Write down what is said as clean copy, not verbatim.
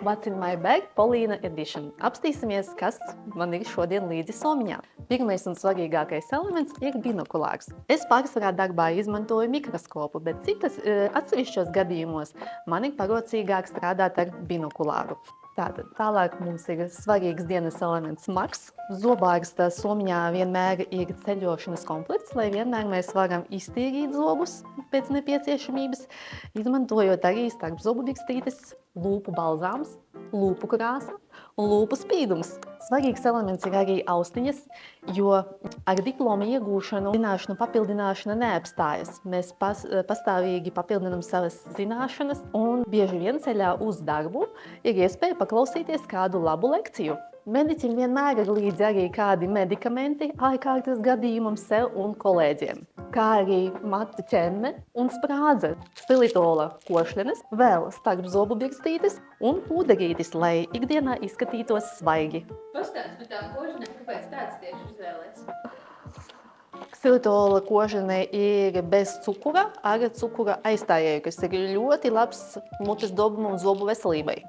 What's in my bag? Polīna edition. Apstīsimies, kas man ir šodien līdzi somiņā. Pirmais un svarīgākais elements ir binokulārs. Es pārsvarā darbā izmantoju mikroskopu, bet atsevišķos gadījumos man ir parocīgāk strādāt ar binokulāru. Tālāk mums ir svarīgs dienas elements maks. Zobārsta somiņā vienmēr ir ceļošanas komplekts, lai vienmēr mēs varam iztīrīt zobus pēc nepieciešamības, izmantojot arī starp zobu bikstītes, lūpu balzāms, lūpu krāsa un lūpu spīdums. Svarīgs elements ir arī austiņas, jo ar diploma iegūšanu zināšanu papildināšana neapstājas. Mēs pastāvīgi papildinām savas zināšanas un bieži vien ceļā uz darbu ir iespēja paklausīties kādu labu lekciju. Mediķim vienmēr ir līdzi arī kādi medikamenti ārkārtas gadījumam sev un kolēģiem, kā arī matu ķemme un sprādze, stilitola košļenes, vēl starp zobu birstītes un pūderītis, lai ikdienā izskatītos svaigi. Pastāst par tām kožanēm, kāpēc tāds tieši izvēlēs? Stilitola kožane ir bez cukura, ar cukura aizstājēju, kas ir ļoti labs mutes dobumu un zobu veselībai.